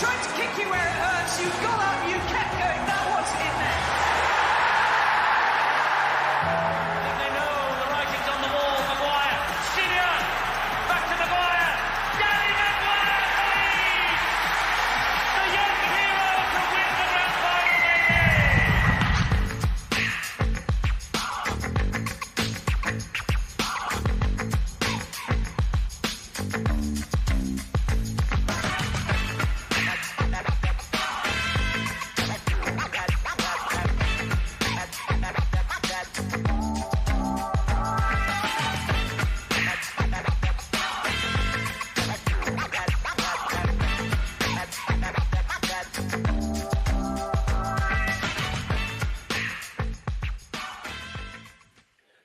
Tried to kick you where it hurts. You got up, you kept going. That was in there. They know the writing's on the wall. Maguire. Senior. Back to Maguire. Gary Maguire for Leeds. The young hero to win the grand final,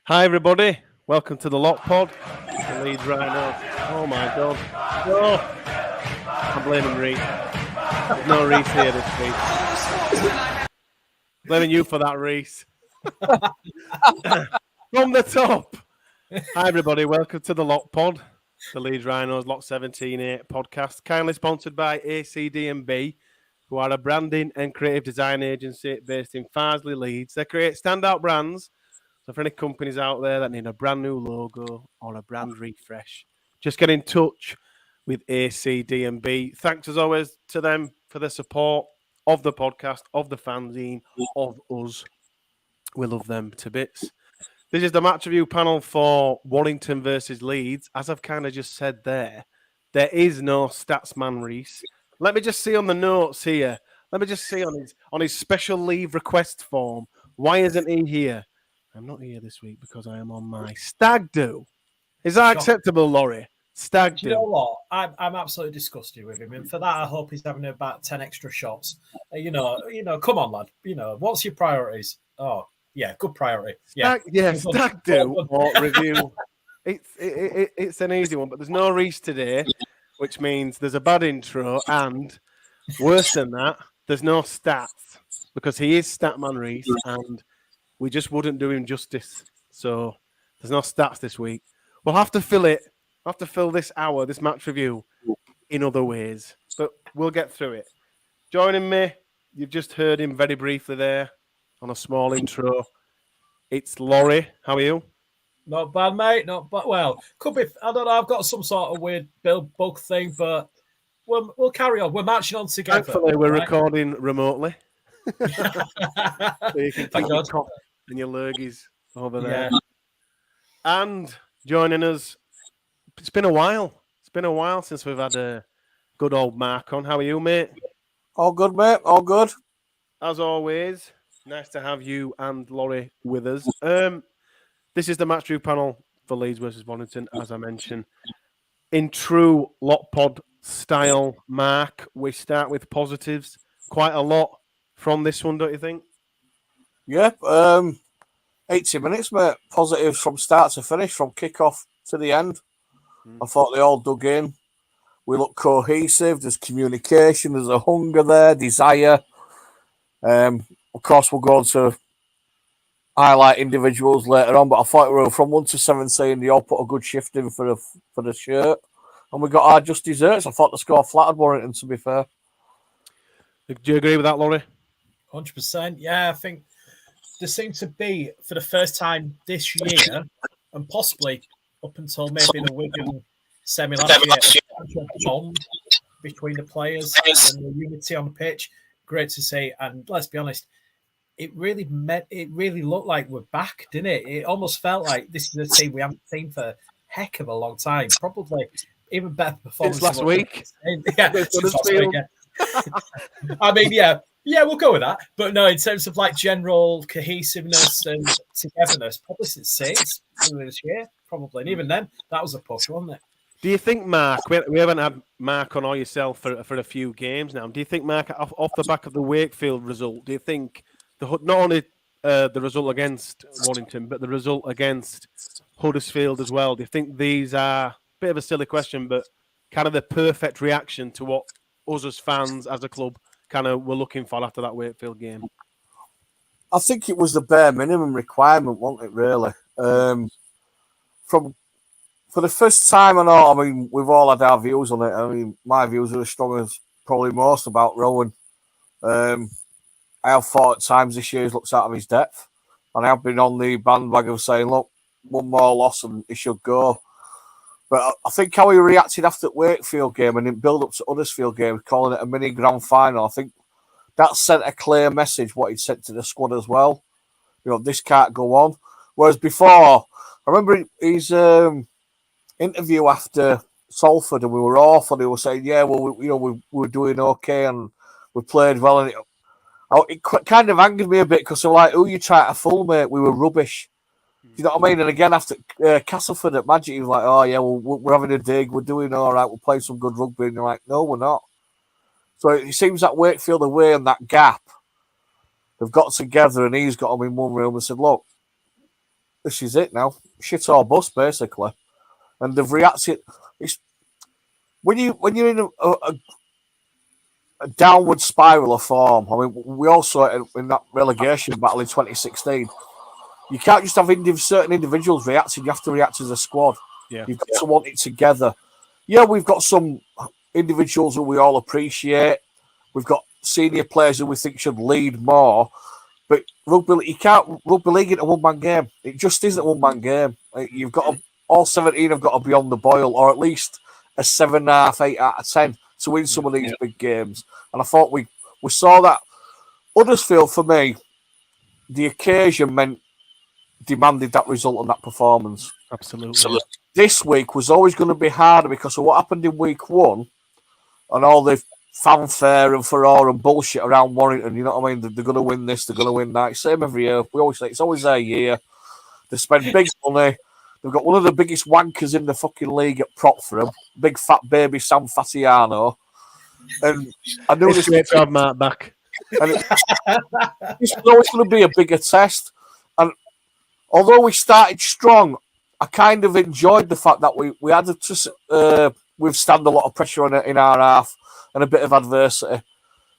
Hi everybody, welcome to the Lock Pod, the Leeds Rhinos. Oh my God, oh, I'm blaming Reece. There's no Reece here this week. Blaming you for that, Reece. From the top. Hi everybody, welcome to the Lock Pod, the Leeds Rhinos Lock 17-8 podcast, kindly sponsored by ACD&B, who are a branding and creative design agency based in Farsley, Leeds. They create standout brands. So for any companies out there that need a brand new logo or a brand refresh, just get in touch with ACD&B. Thanks as always to them for the support of the podcast, of the fanzine, of us. We love them to bits. This is the match review panel for Warrington versus Leeds. As I've kind of just said there is no Statsman Reece. Let me just see on the notes here. Let me just see on his special leave request form. Why isn't he here? I'm not here this week because I am on my stag do. Is that acceptable, Laurie? Stag do. You know what? I'm absolutely disgusted with him, and for that, I hope he's having about 10 extra shots. You know, come on, lad. You know, what's your priorities? Oh, yeah, good priority. Yeah, stag do or review. It's an easy one, but there's no Reece today, which means there's a bad intro, and worse than that, there's no stats because he is Statman Reece, and we just wouldn't do him justice. So there's no stats this week. We'll have to fill it. We'll have to fill this hour, this match review, in other ways. But we'll get through it. Joining me, you've just heard him very briefly there on a small intro. It's Laurie. How are you? Not bad, mate. Not bad. Well, could be. I don't know. I've got some sort of weird bug thing, but we'll carry on. We're marching on together. Thankfully, we're recording remotely. So you can keep your cough and your lurgies over there. Yeah. And joining us, it's been a while. It's been a while since we've had a good old Mark on. How are you, mate? All good, mate. All good. As always, nice to have you and Laurie with us. This is the match review panel for Leeds versus Warrington, as I mentioned. In true Lock Pod style, Mark, we start with positives. Quite a lot from this one, don't you think? Yeah, 80 minutes, mate. Positives from start to finish, from kickoff to the end. I thought they all dug in. We look cohesive. There's communication. There's a hunger there, desire. Of course, we'll go on to highlight individuals later on, but I thought we were from 1 to 17. They all put a good shift in for the shirt, and we got our just desserts. I thought the score flattered Warrington, to be fair. Do you agree with that, Laurie? 100%. Yeah, I think there seems to be, for the first time this year, and possibly up until maybe the Wigan semi last year, a bond between the players and the unity on the pitch. Great to see. And let's be honest, it really looked like we're back, didn't it? It almost felt like this is a team we haven't seen for a heck of a long time. Probably even better performance since last week. Yeah, since last week. I mean, yeah, we'll go with that. But no, in terms of like general cohesiveness and togetherness, probably since Saints this year, probably. And even then, that was a push, wasn't it? Do you think, Mark, we haven't had Mark on or yourself for a few games now. Do you think, Mark, off the back of the Wakefield result, do you think not only the result against Warrington, but the result against Huddersfield as well, do you think these are, a bit of a silly question, but kind of the perfect reaction to what us as fans, as a club, kind of were looking for after that Wakefield game? I think it was the bare minimum requirement, wasn't it, really? For the first time, I mean, we've all had our views on it. I mean, my views are as strong as probably most about Rowan. I have thought at times this year he's looked out of his depth, and I have been on the bandwagon saying, look, one more loss and he should go. But I think how he reacted after the Wakefield game and in build up to Huddersfield game, calling it a mini grand final, I think that sent a clear message what he'd sent to the squad as well. This can't go on. Whereas before, I remember his interview after Salford and we were off and he was saying, yeah, well, we were doing okay and we played well. And it kind of angered me a bit because they were like, who you trying to fool, mate? We were rubbish. You know what I mean? And again, after Castleford at Magic, he was like, oh, yeah, well, we're having a dig. We're doing all right. We're playing some good rugby. And you're like, no, we're not. So it seems that Wakefield away and that gap, they've got together and he's got them in one room and said, look, this is it now. Shit or bust, basically. And they've reacted. When you're in a downward spiral of form, I mean, we all saw it in that relegation battle in 2016. You can't just have certain individuals reacting. You have to react as a squad. Yeah. You've got to want it together. Yeah, we've got some individuals who we all appreciate. We've got senior players who we think should lead more. But rugby league into one-man game. It just isn't a one-man game. You've got all 17 have got to be on the boil, or at least a 7.5, 8 out of 10 to win some of these big games. And I thought we saw that. Huddersfield, for me, the occasion demanded that result and that performance. Absolutely. This week was always going to be harder because of what happened in week 1 and all the fanfare and furore and bullshit around Warrington. You know what I mean? They're going to win this, they're going to win that. Same every year. We always say it's always their year. They spend big money. They've got one of the biggest wankers in the fucking league at prop for them. Big fat baby Sam Kasiano. And I knew it's great to have Mark back. And it's always going to be a bigger test. And although we started strong, I kind of enjoyed the fact that we had to withstand a lot of pressure on it in our half and a bit of adversity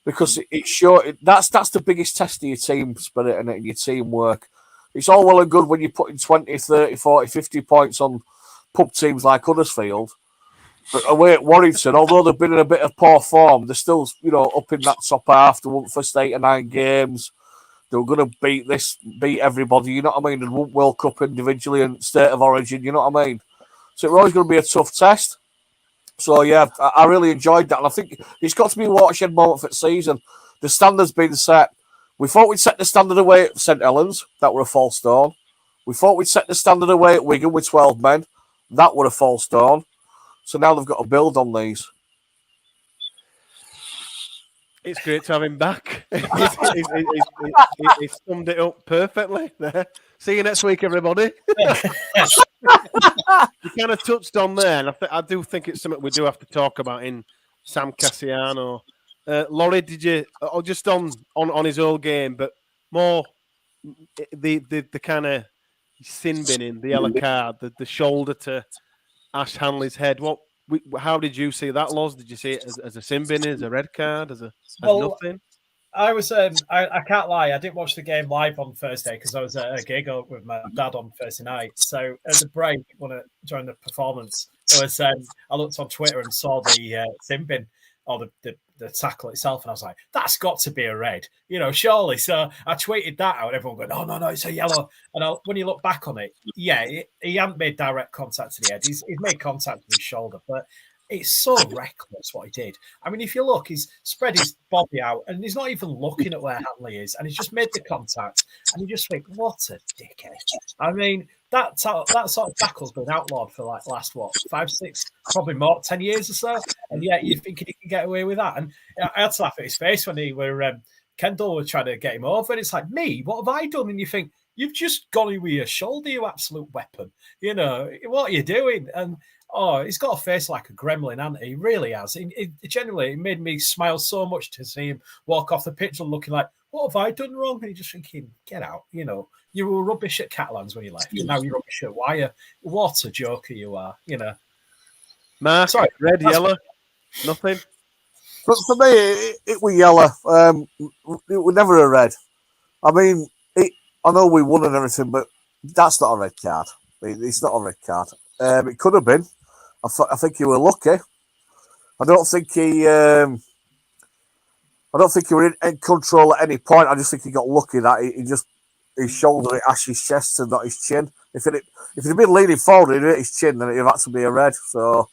because it showed that's the biggest test of your team spirit and your teamwork. It's all well and good when you're putting 20, 30, 40, 50 points on pub teams like Huddersfield. But away at Warrington, although they've been in a bit of poor form, they're still, up in that top half. They won the first 8 or 9 games. They were going to beat everybody, you know what I mean? And won World Cup individually and State of Origin, you know what I mean? So it was always going to be a tough test. So, yeah, I really enjoyed that. And I think it's got to be a watershed moment for the season. The standard's been set. We thought we'd set the standard away at St Helens. That were a false dawn. We thought we'd set the standard away at Wigan with 12 men. That were a false dawn. So now they've got to build on these. It's great to have him back. He summed it up perfectly there. See you next week, everybody. You kind of touched on there, and I do think it's something we do have to talk about in Sam Kasiano. Laurie, did you, or just on his old game, but more the kind of sin binning, the yellow card, the shoulder to Ash Hanley's head. How did you see that, Loz? Did you see it as a sin binning, as a red card, as nothing? I was, I can't lie, I didn't watch the game live on Thursday because I was at a gig with my dad on Thursday night. So at the break, during the performance, I looked on Twitter and saw the sin bin or the tackle itself, and I was like, that's got to be a red, surely. So I tweeted that out, and everyone going, no, it's a yellow. And when you look back on it, yeah, he hadn't made direct contact to the head. He's made contact with his shoulder, but it's so reckless what he did. I mean, if you look, he's spread his body out, and he's not even looking at where Hanley is, and he's just made the contact, and you just think, what a dickhead. I mean, that sort of tackle's been outlawed for like last 5, 6, probably more, 10 years or so, and yet you're thinking he can get away with that. And I had to laugh at his face when Kendall was trying to get him over, and it's like, me, what have I done? And you think, you've just gone in with your shoulder, you absolute weapon. What are you doing? And he's got a face like a gremlin, hasn't he? He really has. It genuinely, it made me smile so much to see him walk off the pitch and looking like, what have I done wrong? And you're just thinking, get out. You were rubbish at Catalans when you left, and now you're rubbish at Wire. What a joker you are, Mark, sorry, red, yellow, nothing. But for me, it was yellow. It was never a red. I mean, I know we won and everything, but that's not a red card. It's not a red card. It could have been. I think you were lucky. I don't think he I don't think he was in control at any point. I just think he got lucky that his shoulder hit Ash's chest and not his chin. If he'd been leaning forward and hit his chin, then it'd have had to be a red. So,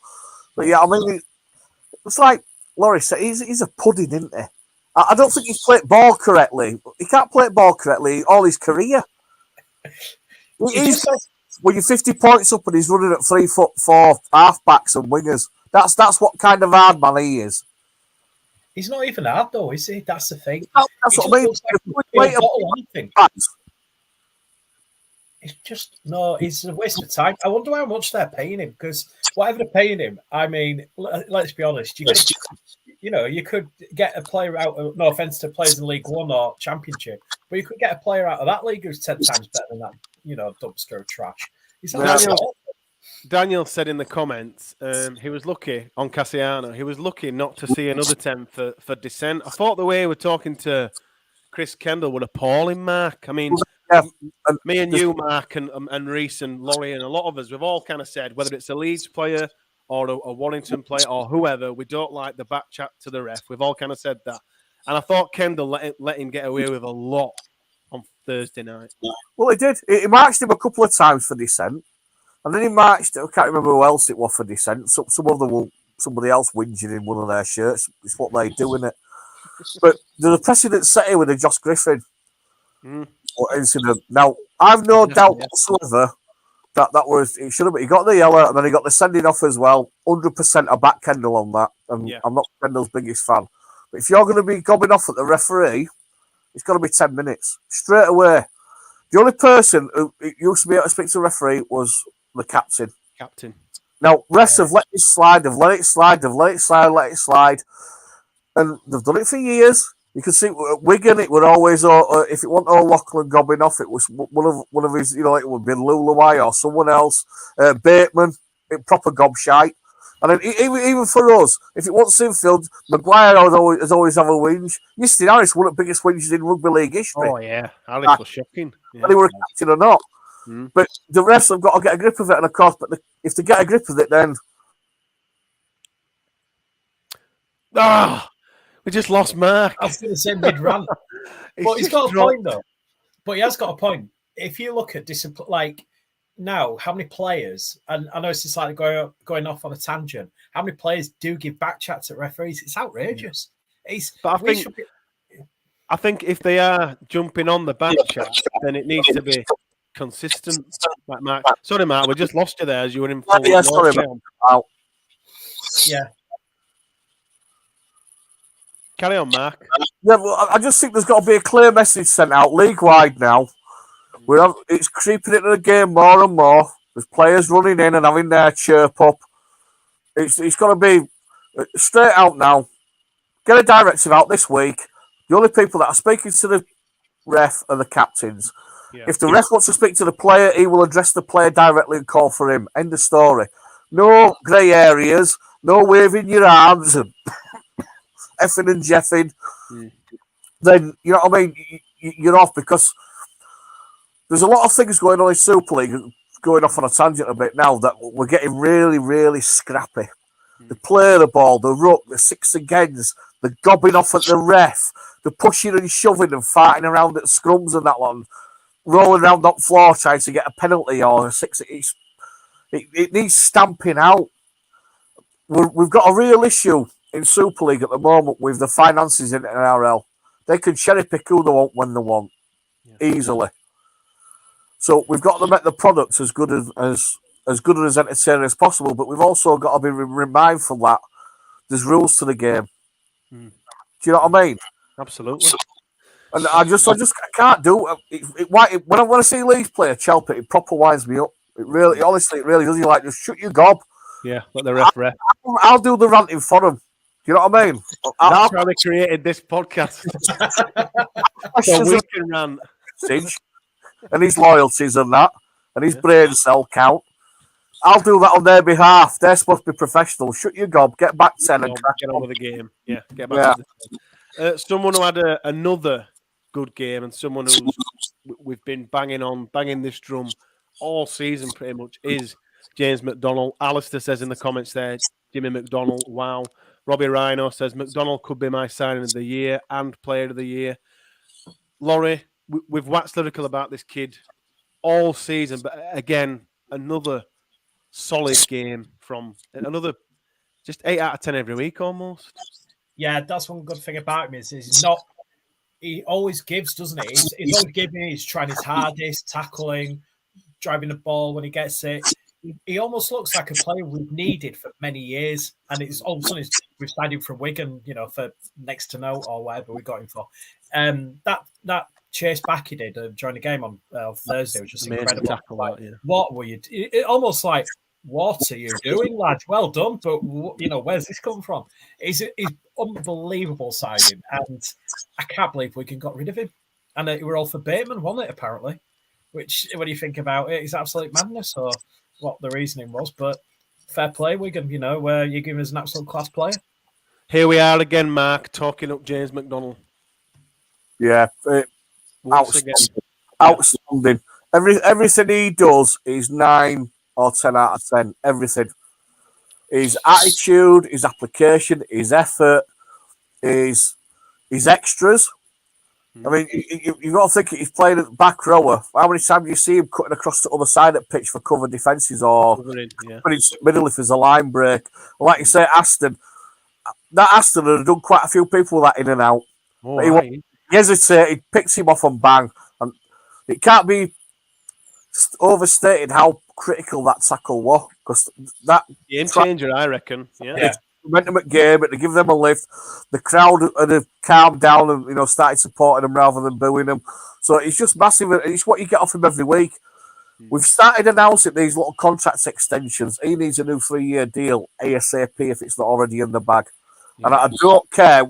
but yeah, I mean, it's like Laurie said, he's a pudding, isn't he? I don't think he's played ball correctly. He can't play ball correctly all his career. When you're 50 points up and he's running at 3'4" halfbacks and wingers, that's what kind of hard man he is. He's not even hard though, is he? That's the thing. That's what I mean. It's just it's a waste of time. I wonder how much they're paying him, because whatever they're paying him, I mean, let's be honest. You could get a player out of, no offense to players in League One or Championship, but you could get a player out of that league who's 10 times better than that, dumpster of trash. Daniel said in the comments he was lucky on Kasiano. He was lucky not to see another 10 for dissent. I thought the way we were talking to Chris Kendall would appalling, Mark. I mean, me and you, Mark, and Reese and Laurie and a lot of us, we've all kind of said, whether it's a Leeds player or a Warrington player or whoever, we don't like the back chat to the ref. We've all kind of said that. And I thought Kendall let him get away with a lot on Thursday night. Well, he did. He marched him a couple of times for dissent. And then he marched, I can't remember who else it was for dissent. Somebody else whinging in one of their shirts. It's what they do, isn't it? But there's a precedent set here with the Josh Griffin incident. Now, I've no doubt whatsoever that was, it should have been, he got the yellow and then he got the sending off as well. 100% I back Kendall on that. And I'm not Kendall's biggest fan. But if you're going to be gobbing off at the referee, it's got to be 10 minutes. Straight away. The only person who used to be able to speak to the referee was the captain. Now, refs have let it slide, let it slide. And they've done it for years. You can see at Wigan, it would always, if it wasn't O'Loughlin gobbing off, it was one of his, it would be Lulaway or someone else. Bateman, proper gobshite. And then even for us, if it wasn't Sinfield, Maguire has always have a whinge. Justin Harris, one of the biggest whinges in rugby league history. Oh, yeah. Harris was shocking. Yeah. Whether he were a captain or not. But the refs have got to get a grip of it. And of course, if they get a grip of it, then... We just lost Mark. I was going to say mid-rant. But he's got a point, though. But he has got a point. If you look at discipline, like now, how many players, and I know it's just like going off on a tangent, how many players do give back chats at referees? It's outrageous. I think if they are jumping on the back chat, then it needs to be consistent. Like Mark. Sorry, Mark, we just lost you there as you were in full. Yeah, sorry, Mark. Yeah. Carry on, Mark. Yeah, well, I just think there's got to be a clear message sent out league-wide now. It's creeping into the game more and more. There's players running in and having their chirp up. It's got to be straight out now. Get a directive out this week. The only people that are speaking to the ref are the captains. Yeah. If the ref wants to speak to the player, he will address the player directly and call for him. End of story. No grey areas. No waving your arms and effing and jeffing. Then, you know what I mean? You're off, because there's a lot of things going on in Super League, going off on a tangent a bit now, that we're getting really, really scrappy. They play the ball, the ruck, the six against, the gobbing off at the ref, the pushing and shoving and fighting around at scrums and that one, rolling around that floor trying to get a penalty or a six. It needs stamping out. We've got a real issue in Super League at the moment with the finances in NRL. They can cherry pick who they want when they want, easily. So we've got to make the products as good as entertaining as possible, but we've also got to be mindful that there's rules to the game. Do you know what I mean? Absolutely. And I can't do it. When I see Leeds play a Chelpit, it proper winds me up. It really does. You're like, just shut your gob. Yeah, let the ref. I'll do the ranting for them. Do you know what I mean? That's how they created this podcast. So we can rant. And his loyalties and that, and his brain cell count. I'll do that on their behalf. They're supposed to be professional. Shut your gob, get back 10 and get on with the game. Yeah, get back to the 10. Someone who had another good game, and someone who we've been banging this drum all season pretty much, is James McDonnell. Alistair says in the comments there, Jimmy McDonnell, wow. Robbie Rhino says McDonnell could be my signing of the year and player of the year. Laurie, we've waxed lyrical about this kid all season, but again, another solid game from another just 8 out of 10 every week almost. Yeah, that's one good thing about him is he's not. He always gives, doesn't he? He's always giving. He's trying his hardest, tackling, driving the ball when he gets it. He almost looks like a player we've needed for many years, and it's all of a sudden we've signed him from Wigan, for next to no or whatever we got him for. That chase back he did during the game on Thursday was just incredible. Tackle, like, yeah. What were you? It almost like, what are you doing, lad? Well done, but where's this come from? He's unbelievable signing, and I can't believe Wigan got rid of him. And it were all for Bateman, wasn't it? Apparently, which when you think about it, is absolute madness, or what the reasoning was. But fair play, Wigan. Where you give us an absolute class player. Here we are again, Mark, talking up James McDonnell. Yeah, outstanding. Everything he does is 9 or 10 out of 10. Everything. His attitude, his application, his effort, his extras. I mean, you've got to think he's playing at the back rower. How many times do you see him cutting across the other side of the pitch for cover defences or putting in middle if there's a line break? Like you say, Aston had done quite a few people with that in and out. He hesitated, picks him off and bang. And it can't be overstated how critical that tackle was, because that game changer, I reckon. Yeah. Momentum at game, to give them a lift. The crowd had calmed down and started supporting them rather than booing them. So it's just massive. It's what you get off him every week. We've started announcing these little contract extensions. He needs a new 3-year deal ASAP if it's not already in the bag. Yeah. And I don't care.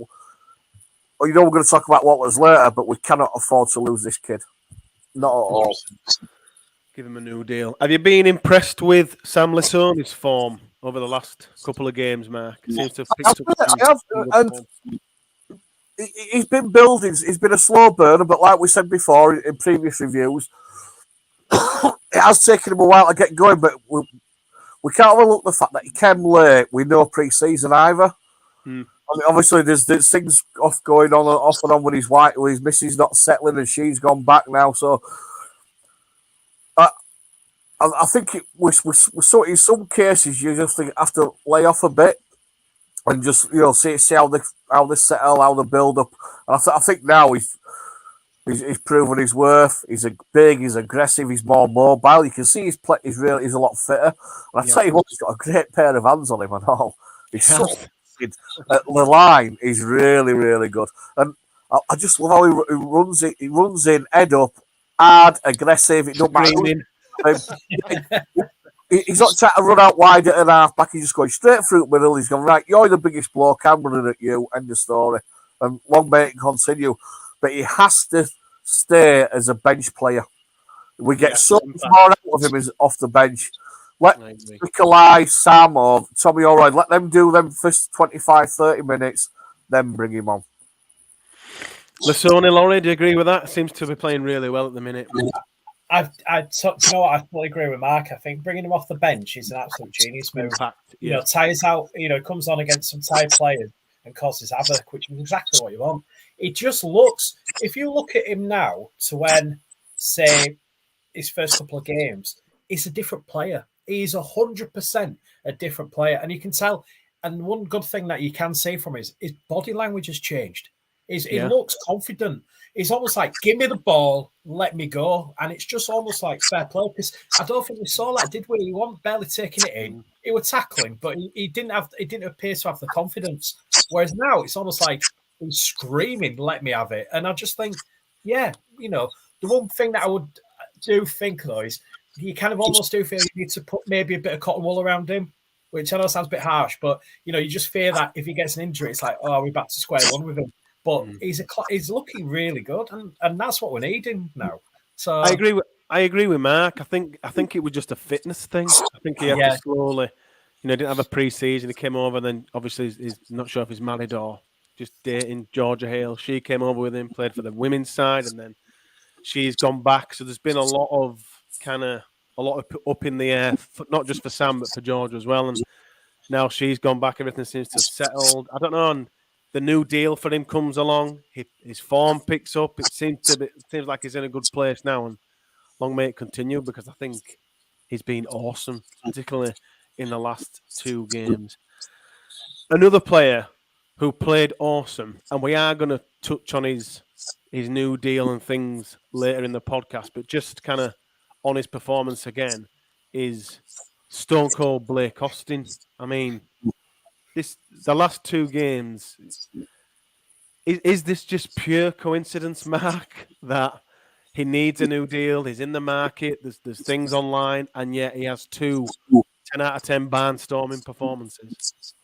We're going to talk about what was later, but we cannot afford to lose this kid. Not at all. Give him a new deal. Have you been impressed with Sam Lisone's form over the last couple of games, Mark? Seems to have picked up. And he's been building. He's been a slow burner, but like we said before in previous reviews, it has taken him a while to get going. But we can't overlook the fact that he came late with no pre-season either. I mean, obviously, there's things off and on with his missus not settling, and she's gone back now. So I think so in some cases you just have to lay off a bit and just see how they settle, how they build up. And I think now he's proven his worth. He's big, he's aggressive, he's more mobile. You can see he's a lot fitter. And I tell you what, he's got a great pair of hands on him and all. He's so good. The line is really, really good. And I just love how he runs it. He runs in, head up, hard, aggressive. It don't matter. He's not trying to run out wide at an half back. He's just going straight through the middle. He's going, right, you're the biggest bloke, I'm running at you. End of story. And long may it continue. But he has to stay as a bench player. We get so much more out of him as off the bench. Let Nikolai, Sam, or Tommy Allroyd, let them do them first 25, 30 minutes, then bring him on. Lisone, Laurie, do you agree with that? Seems to be playing really well at the minute. I fully agree with Mark. I think bringing him off the bench is an absolute genius move. Tires out, comes on against some tired players and causes havoc, which is exactly what you want. It just looks, if you look at him now to when, say, his first couple of games, he's a different player. He's 100% a different player. And you can tell, and one good thing that you can say from his body language has changed. He looks confident. It's almost like, give me the ball, let me go. And it's just almost like fair play. Because I don't think we saw that, did we? He wasn't barely taking it in. He was tackling, but he didn't appear to have the confidence. Whereas now it's almost like he's screaming, let me have it. And I just think, the one thing that I do think, though, is you kind of almost do feel you need to put maybe a bit of cotton wool around him, which I know sounds a bit harsh, but, you just fear that if he gets an injury, it's like, we're back to square one with him. But he's looking really good, and that's what we're needing now. So I agree with Mark. I think it was just a fitness thing. I think he had to slowly, didn't have a pre-season. He came over, and then obviously he's not sure if he's married or just dating Georgia Hale. She came over with him, played for the women's side, and then she's gone back. So there's been a lot of up in the air, not just for Sam but for Georgia as well. And now she's gone back. Everything seems to have settled. I don't know. And the new deal for him comes along. His form picks up. It seems like he's in a good place now, and long may it continue because I think he's been awesome, particularly in the last 2 games. Another player who played awesome, and we are going to touch on his new deal and things later in the podcast, but just kind of on his performance again, is Stone Cold Blake Austin. I mean, the last 2 games, is this just pure coincidence, Mark, that he needs a new deal, he's in the market, there's things online, and yet he has 2 10 out of 10 barnstorming performances?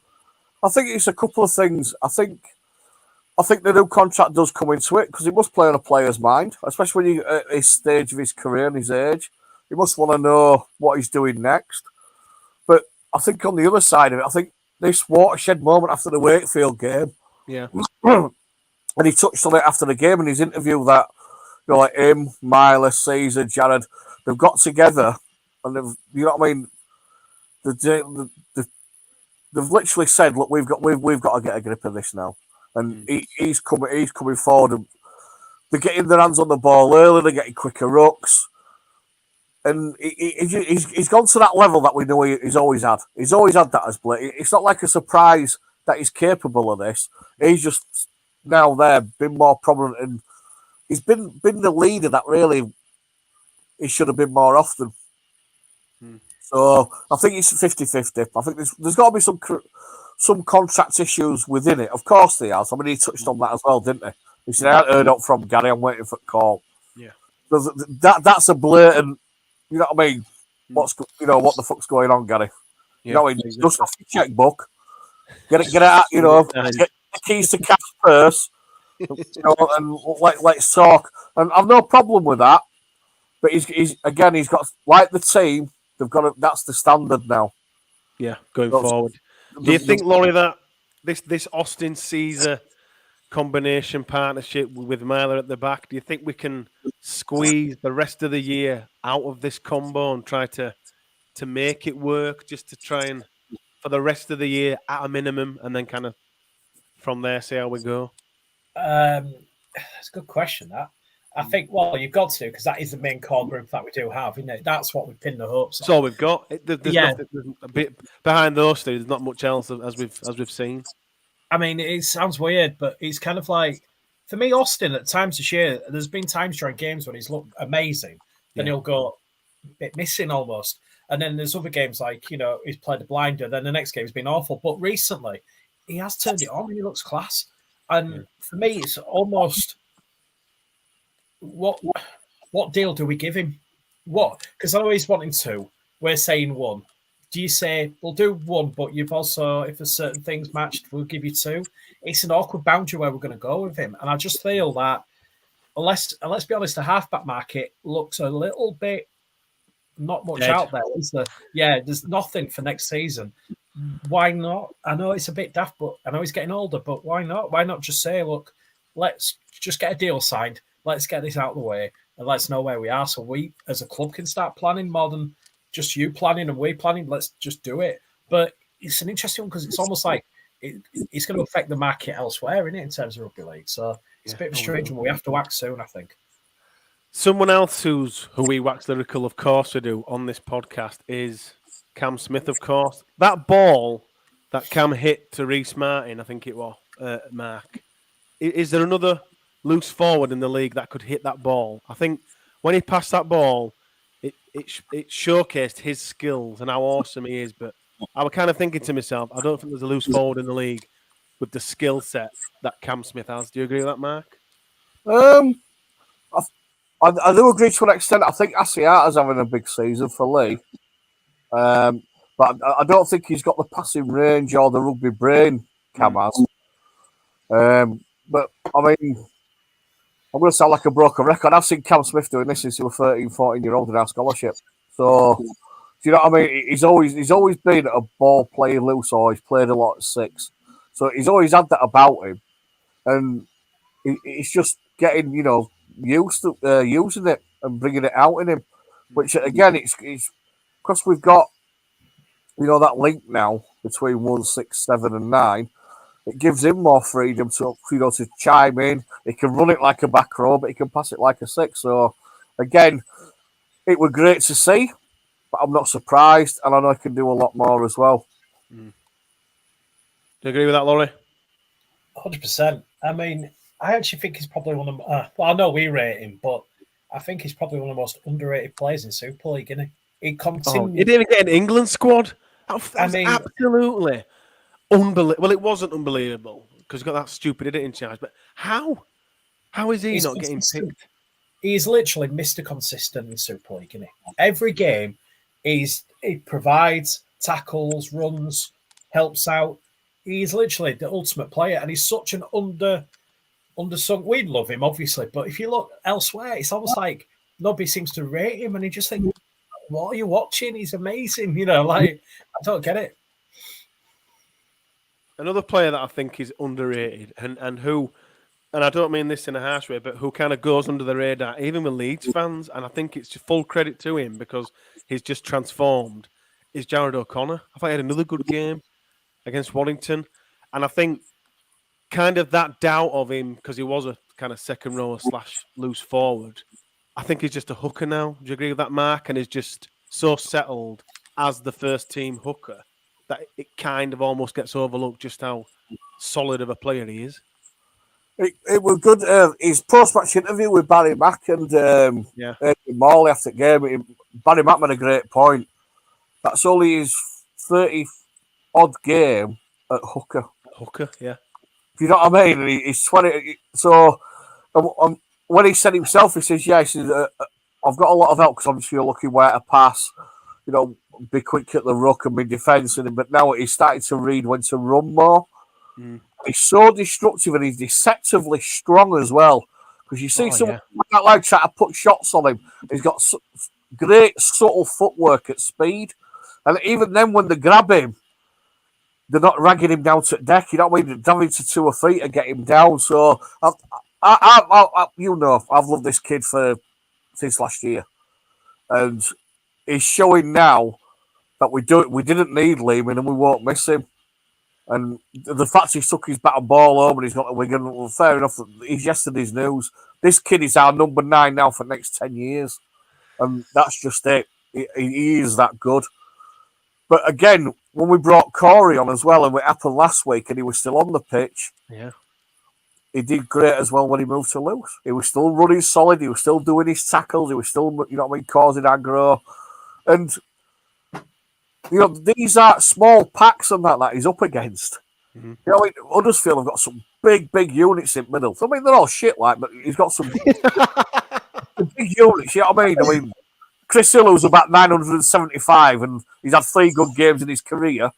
I think it's a couple of things. I think the new contract does come into it because it must play on a player's mind, especially when you're at his stage of his career and his age. He must want to know what he's doing next. But I think on the other side of it, I think this watershed moment after the Wakefield game, Yeah. and he touched on it after the game in his interview that, you know, like him, Myler, Caesar, Jared, they've got together and they've, you know what I mean? They've literally said, "Look, we've got to get a grip of this now." And he's coming forward, and they're getting their hands on the ball early. They're getting quicker rucks, and he's gone to that level that we know he's always had. He's always had that as Blake. It's not like a surprise that he's capable of this. He's just now there, been more prominent, and he's been the leader that really he should have been more often. So I think it's 50-50. I think there's got to be some contract issues within it. Of course there has. I mean, he touched on that as well, didn't he? He said, "I haven't heard up from Gary. I'm waiting for a call." Yeah. That's a blatant. You know what I mean? What the fuck's going on, Gary? Yeah, you know what I mean? exactly. Just off your checkbook. Get it out. You know, get the keys to cash purse. You know, and let's talk. And I've no problem with that. But he's got, like the team. They've got that's the standard now. Yeah, going forward. Do you think, Laurie, that this Austin Caesar combination partnership with Myler at the back, do you think we can squeeze the rest of the year out of this combo and try to make it work, just to try and for the rest of the year at a minimum, and then kind of from there see how we go? That's a good question, that. I think, well, you've got to, because that is the main core group that we do have, isn't it? That's what we pin the hopes on. That's all we've got. There's nothing, there's a bit behind those two. There's not much else as we've seen. I mean, it sounds weird, but it's kind of like, for me, Austin, at times this year, there's been times during games when he's looked amazing, then he'll go a bit missing almost. And then there's other games like, you know, he's played a blinder, then the next game has been awful. But recently, he has turned it on and he looks class. And for me, it's almost... What deal do we give him? What? Because I know he's wanting 2. We're saying 1. Do you say we'll do 1, but you've also, if there's certain things matched, we'll give you 2? It's an awkward boundary where we're going to go with him, and I just feel that let's be honest, the halfback market looks a little bit not much out there, is there? Yeah, there's nothing for next season. Why not? I know it's a bit daft, but I know he's getting older. But why not? Why not just say, look, let's just get a deal signed. Let's get this out of the way and let's know where we are so we, as a club, can start planning more than just you planning and we planning. Let's just do it. But it's an interesting one because it's almost like it's going to affect the market elsewhere, isn't it, in terms of rugby league? So it's a bit of a strange one. We have to act soon, I think. Someone else who we wax lyrical, of course we do, on this podcast is Cam Smith, of course. That ball that Cam hit to Reece Martin, I think it was, Mark. Is there another loose forward in the league that could hit that ball? I think when he passed that ball, it showcased his skills and how awesome he is. But I was kind of thinking to myself, I don't think there's a loose forward in the league with the skill set that Cam Smith has. Do you agree with that, Mark? I do agree to an extent. I think Kasiano's having a big season for Lee. But I don't think he's got the passing range or the rugby brain Cam has. But, I mean, I'm going to sound like a broken record. I've seen Cam Smith doing this since he was 13, 14-year-old in our scholarship. So, do you know what I mean? He's always been a ball playing loose, or he's played a lot at 6. So he's always had that about him. And he's just getting, used to using it and bringing it out in him. Which, again, it's because we've got, that link now between 1, 6, 7, and 9. It gives him more freedom to to chime in. He can run it like a back row, but he can pass it like a 6. So again, it was great to see, but I'm not surprised, and I know he can do a lot more as well. Do you agree with that, Laurie? 100%. I mean, I actually think he's probably one of them. Well, I know we rate him, but I think he's probably one of the most underrated players in Super League, isn't he? He He continued. didn't even get an England squad. That was mean- absolutely unbelievable. Well, it wasn't unbelievable because he got that stupid idiot in charge. But how? How is he He's not getting consistent. picked? He's literally Mr. Consistent in Super League, isn't he? Every game, he provides, tackles, runs, helps out. He's literally the ultimate player, and he's such an undersung. We love him, obviously, but if you look elsewhere, it's almost like nobody seems to rate him, and you just think, "What are you watching? He's amazing." I don't get it. Another player that I think is underrated and who, and I don't mean this in a harsh way, but who kind of goes under the radar, even with Leeds fans, and I think it's full credit to him because he's just transformed, is Jared O'Connor. I thought he had another good game against Waddington, and I think kind of that doubt of him, because he was a kind of second rower / loose forward, I think he's just a hooker now. Do you agree with that, Mark? And he's just so settled as the first team hooker that it kind of almost gets overlooked just how solid of a player he is. It was good. His post-match interview with Barry Mack and Morley after the game, Barry Mack made a great point. That's only his 30-odd game at hooker. Hooker, yeah. You know what I mean? He's 20. So when he said himself, he says, "Yeah, he says, I've got a lot of help because obviously you're looking where to pass, be quick at the ruck and be defensive. But now he's starting to read when to run more. He's so destructive and he's deceptively strong as well. Because you see someone like trying to put shots on him. He's got great subtle footwork at speed. And even then when they grab him, they're not ragging him down to the deck. You know what I mean? They're having to 2 feet and get him down. So, I've loved this kid since last year. And he's showing now that we didn't need Lehman and we won't miss him. And the fact he took his bat and ball home and he's got a Wigan, well, fair enough. He's yesterday's news. This kid is our number 9 now for the next 10 years. And that's just it. He is that good. But again, when we brought Corey on as well, and it happened last week, and he was still on the pitch, he did great as well when he moved to loose. He was still running solid. He was still doing his tackles. He was still, causing aggro. And, these are small packs and that he's up against. Huddersfield have got some big units in the middle. So, they're all shit, but he's got some big units, you know what I mean? Chris Hillow's about 975 and he's had 3 good games in his career.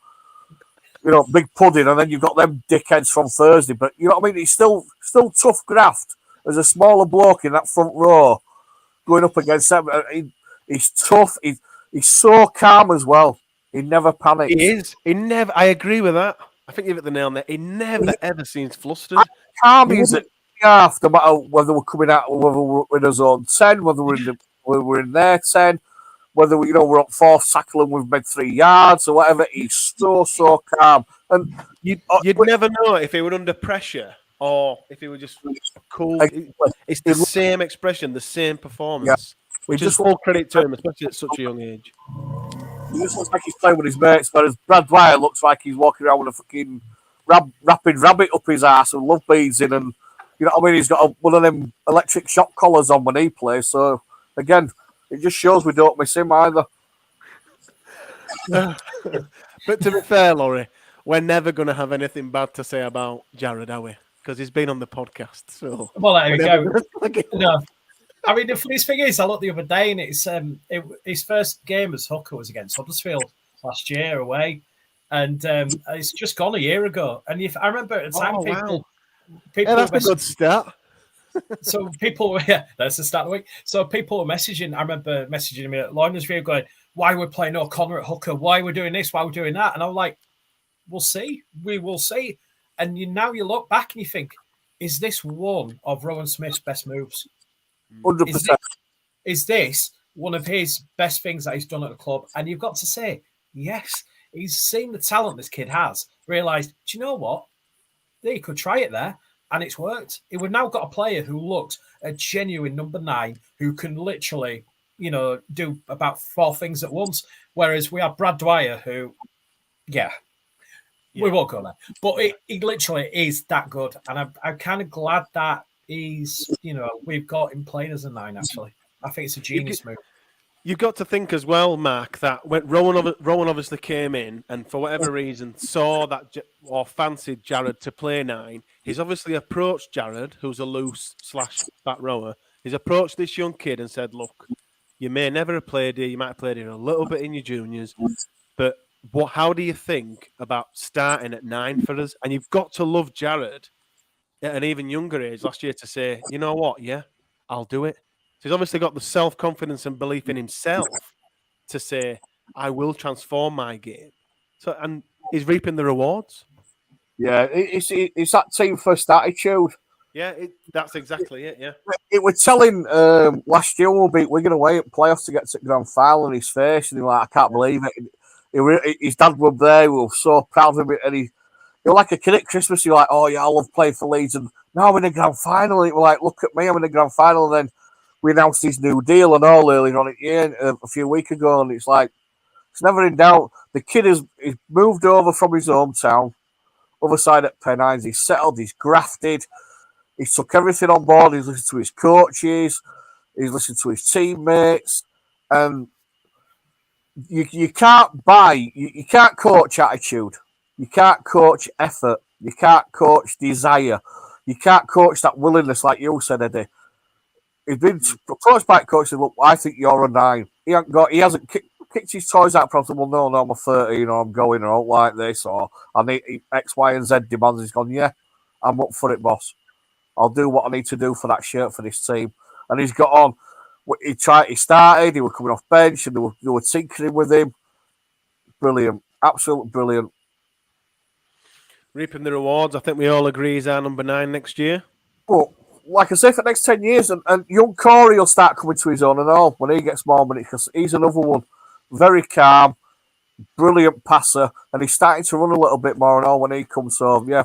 Big pudding, and then you've got them dickheads from Thursday. But you know what I mean? He's still tough graft as a smaller bloke in that front row going up against them. He's tough. He's so calm as well. He never panics. He is. I agree with that. I think you've hit the nail on there. He never ever seems flustered. Calm is it? No matter whether we're coming out, whether we're in a zone 10, whether we're in their 10, whether we're up 4th tackle and we've made 3 yards or whatever. He's so calm, and you'd never know if he were under pressure or if he were just cool. It's the same expression, the same performance, which is full credit to him, especially at such a young age. He just looks like he's playing with his mates, whereas Brad Dwyer looks like he's walking around with a fucking rapid rabbit up his ass and love beads in, and you know what I mean. He's got one of them electric shock collars on when he plays. So again, it just shows we don't miss him either. But to be fair, Laurie, we're never going to have anything bad to say about Jared, are we? Because he's been on the podcast. So well, there we go. No. I mean, the funniest thing is, I looked the other day, and it's his first game as hooker was against Huddersfield last year away, and it's just gone a year ago. And I remember at the time, people that's a good start. So people, that's the start of the week. So people were messaging. I remember messaging me at Lorna's View, going, "Why we're playing O'Connor at hooker? Why we're doing this? Why we're doing that?" And I'm like, "We'll see. We will see." And now you look back and you think, "Is this one of Rowan Smith's best moves? 100%. Is this one of his best things that he's done at the club?" And you've got to say, yes, He's seen the talent this kid has, realised, do you know what? He could try it there, and it's worked. We've now got a player who looks a genuine number 9 who can literally, do about 4 things at once. Whereas we have Brad Dwyer, who, we won't go there. But he literally is that good, and I'm kind of glad that we've got him playing as a 9. Actually, I think it's a genius move. You've got to think as well, Mark, that when Rowan obviously came in and for whatever reason saw that or fancied Jared to play 9, he's obviously approached Jared, who's a loose / back rower. He's approached this young kid and said, look, you may never have played here, you might have played here a little bit in your juniors, but how do you think about starting at 9 for us? And you've got to love Jared at an even younger age last year to say, you know what, yeah, I'll do it. So he's obviously got the self-confidence and belief in himself to say, I will transform my game. So, and he's reaping the rewards. Yeah, it's that team first attitude. Yeah, that's exactly it, yeah. It was telling last year we'll beat Wigan away at playoffs to get to the grand final in his face, and he was like, I can't believe it. His dad was there, we were so proud of it, and he was like a kid at Christmas, you're like, oh yeah, I love playing for Leeds, and now I'm in the grand final, and it was like, look at me, I'm in the grand final, and then we announced his new deal and all earlier on a few weeks ago, and it's like, it's never in doubt. The kid he's moved over from his hometown, other side at Pennines, he's settled, he's grafted, he's took everything on board, he's listened to his coaches, he's listened to his teammates, and you can't you can't coach attitude, you can't coach effort, you can't coach desire, you can't coach that willingness like you said, Eddie. He's been approached by coach said, look, I think you're a 9. He hasn't kicked his toys out from well, no, I'm a 13 or I'm going or I don't like this or I need X, Y, and Z demands. He's gone, yeah, I'm up for it, boss. I'll do what I need to do for that shirt for this team. And he's got on. He started, he was coming off bench and they were tinkering with him. Brilliant. Absolutely brilliant. Reaping the rewards. I think we all agree he's our number 9 next year. But like I say, for the next 10 years, and young Corey will start coming to his own and all when he gets more money, because he's another one. Very calm, brilliant passer, and he's starting to run a little bit more and all when he comes home. Yeah,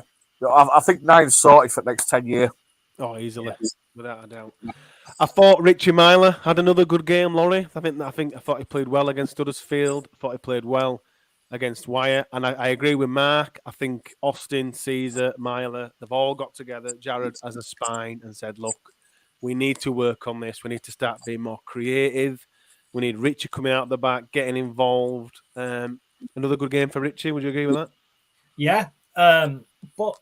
I think 9's sorted for the next 10 years. Oh, easily, without a doubt. I thought Richie Myler had another good game, Laurie. I thought he played well against Huddersfield. I thought he played well against Wire, and I agree with Mark. I think Austin, Caesar, Myler, they've all got together, Jared as a spine, and said, look, we need to work on this. We need to start being more creative. We need Richie coming out the back, getting involved. Another good game for Richie. Would you agree with that? Yeah, but